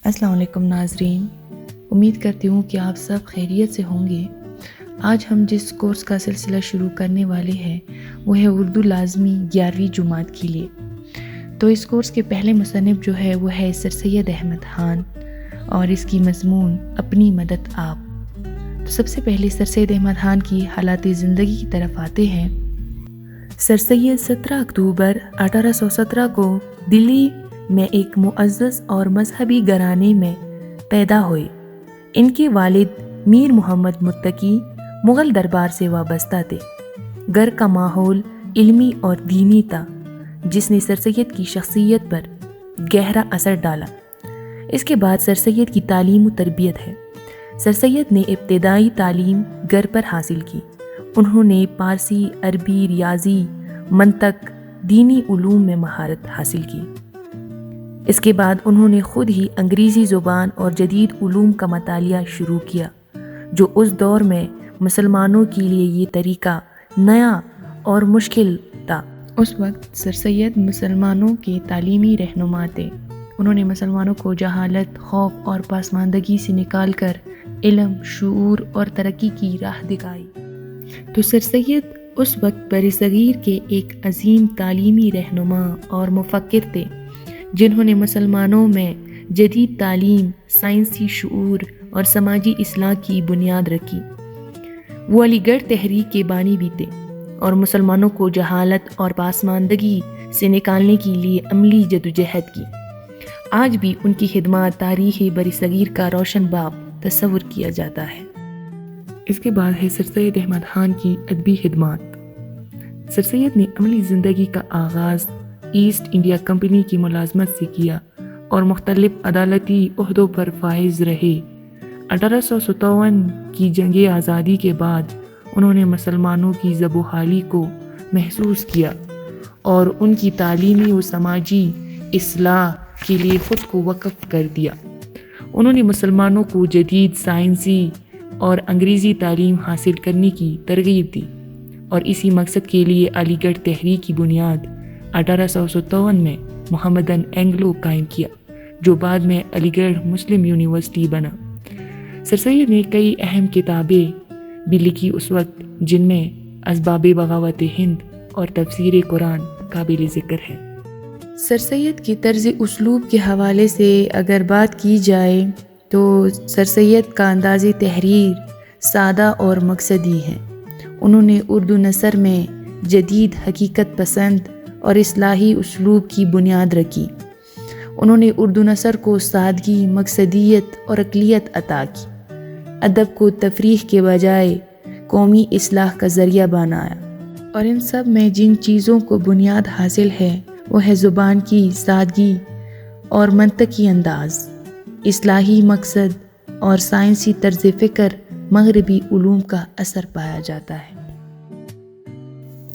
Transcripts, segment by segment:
السلام علیکم ناظرین، امید کرتی ہوں کہ آپ سب خیریت سے ہوں گے۔ آج ہم جس کورس کا سلسلہ شروع کرنے والے ہیں وہ ہے اردو لازمی 11ویں جماعت کے لیے۔ تو اس کورس کے پہلے مصنف جو ہے وہ ہے سر سید احمد خان، اور اس کی مضمون اپنی مدد آپ۔ تو سب سے پہلے سر سید احمد خان کی حالات زندگی کی طرف آتے ہیں۔ سر سید 17 اکتوبر 1817 کو دلی میں ایک معزز اور مذہبی گھرانے میں پیدا ہوئے۔ ان کے والد میر محمد متقی مغل دربار سے وابستہ تھے۔ گھر کا ماحول علمی اور دینی تھا، جس نے سر سید کی شخصیت پر گہرا اثر ڈالا۔ اس کے بعد سر سید کی تعلیم و تربیت ہے۔ سر سید نے ابتدائی تعلیم گھر پر حاصل کی۔ انہوں نے پارسی، عربی، ریاضی، منطق، دینی علوم میں مہارت حاصل کی۔ اس کے بعد انہوں نے خود ہی انگریزی زبان اور جدید علوم کا مطالعہ شروع کیا، جو اس دور میں مسلمانوں کے لیے یہ طریقہ نیا اور مشکل تھا۔ اس وقت سر سید مسلمانوں کے تعلیمی رہنما تھے۔ انہوں نے مسلمانوں کو جہالت، خوف اور پسماندگی سے نکال کر علم، شعور اور ترقی کی راہ دکھائی۔ تو سر سید اس وقت برصغیر کے ایک عظیم تعلیمی رہنما اور مفکر تھے، جنہوں نے مسلمانوں میں جدید تعلیم، سائنسی شعور اور سماجی اصلاح کی بنیاد رکھی۔ وہ علی گڑھ تحریک کے بانی بھی تھے اور مسلمانوں کو جہالت اور پسماندگی سے نکالنے کے لیے عملی جدوجہد کی۔ آج بھی ان کی خدمات تاریخ برصغیر کا روشن باب تصور کیا جاتا ہے۔ اس کے بعد ہے سر سید احمد خان کی ادبی خدمات۔ سر سید نے عملی زندگی کا آغاز ایسٹ انڈیا کمپنی کی ملازمت سے کیا اور مختلف عدالتی عہدوں پر فائز رہے۔ 1857 کی جنگ آزادی کے بعد انہوں نے مسلمانوں کی زب و حالی کو محسوس کیا اور ان کی تعلیمی و سماجی اصلاح کے لیے خود کو وقف کر دیا۔ انہوں نے مسلمانوں کو جدید سائنسی اور انگریزی تعلیم حاصل کرنے کی ترغیب دی اور اسی مقصد کے لیے علی گڑھ تحریک کی بنیاد 1857 میں محمدن اینگلو قائم کیا، جو بعد میں علی گڑھ مسلم یونیورسٹی بنا۔ سر سید نے کئی اہم کتابیں بھی لکھی اس وقت، جن میں اسباب بغاوت ہند اور تفسیر قرآن قابل ذکر ہے۔ سر سید کی طرز اسلوب کے حوالے سے اگر بات کی جائے تو سر سید کا انداز تحریر سادہ اور مقصدی ہے۔ انہوں نے اردو نثر میں جدید، حقیقت پسند اور اصلاحی اسلوب کی بنیاد رکھی۔ انہوں نے اردو نثر کو سادگی، مقصدیت اور عقلیت عطا کی۔ ادب کو تفریح کے بجائے قومی اصلاح کا ذریعہ بنایا، اور ان سب میں جن چیزوں کو بنیاد حاصل ہے وہ ہے زبان کی سادگی اور منطقی انداز، اصلاحی مقصد اور سائنسی طرز فکر۔ مغربی علوم کا اثر پایا جاتا ہے۔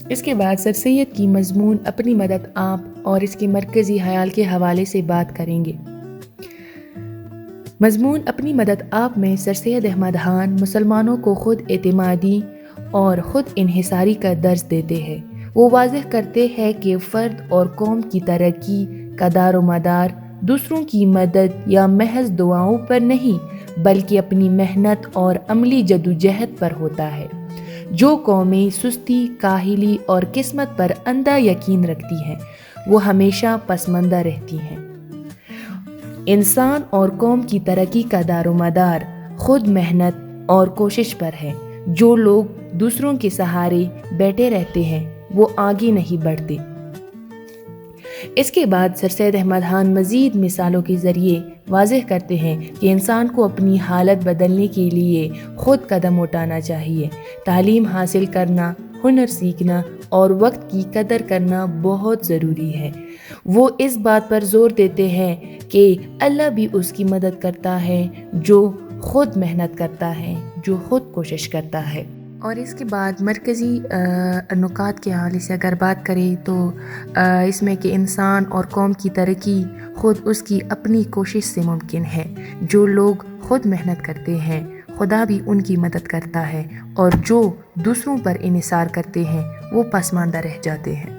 اس کے بعد سر سید کی مضمون اپنی مدد آپ اور اس کے مرکزی خیال کے حوالے سے بات کریں گے۔ مضمون اپنی مدد آپ میں سر سید احمد خان مسلمانوں کو خود اعتمادی اور خود انحصاری کا درس دیتے ہیں۔ وہ واضح کرتے ہیں کہ فرد اور قوم کی ترقی کا دار و مدار دوسروں کی مدد یا محض دعاؤں پر نہیں، بلکہ اپنی محنت اور عملی جدوجہد پر ہوتا ہے۔ جو قومیں سستی، کاہلی اور قسمت پر اندھا یقین رکھتی ہیں، وہ ہمیشہ پسماندہ رہتی ہیں۔ انسان اور قوم کی ترقی کا دار و مدار خود محنت اور کوشش پر ہے۔ جو لوگ دوسروں کے سہارے بیٹھے رہتے ہیں وہ آگے نہیں بڑھتے۔ اس کے بعد سر سید احمد خان مزید مثالوں کے ذریعے واضح کرتے ہیں کہ انسان کو اپنی حالت بدلنے کے لیے خود قدم اٹھانا چاہیے۔ تعلیم حاصل کرنا، ہنر سیکھنا اور وقت کی قدر کرنا بہت ضروری ہے۔ وہ اس بات پر زور دیتے ہیں کہ اللہ بھی اس کی مدد کرتا ہے جو خود محنت کرتا ہے، جو خود کوشش کرتا ہے۔ اور اس کے بعد مرکزی نکات کے حوالے سے اگر بات کریں تو اس میں کہ انسان اور قوم کی ترقی خود اس کی اپنی کوشش سے ممکن ہے۔ جو لوگ خود محنت کرتے ہیں خدا بھی ان کی مدد کرتا ہے، اور جو دوسروں پر انحصار کرتے ہیں وہ پسماندہ رہ جاتے ہیں۔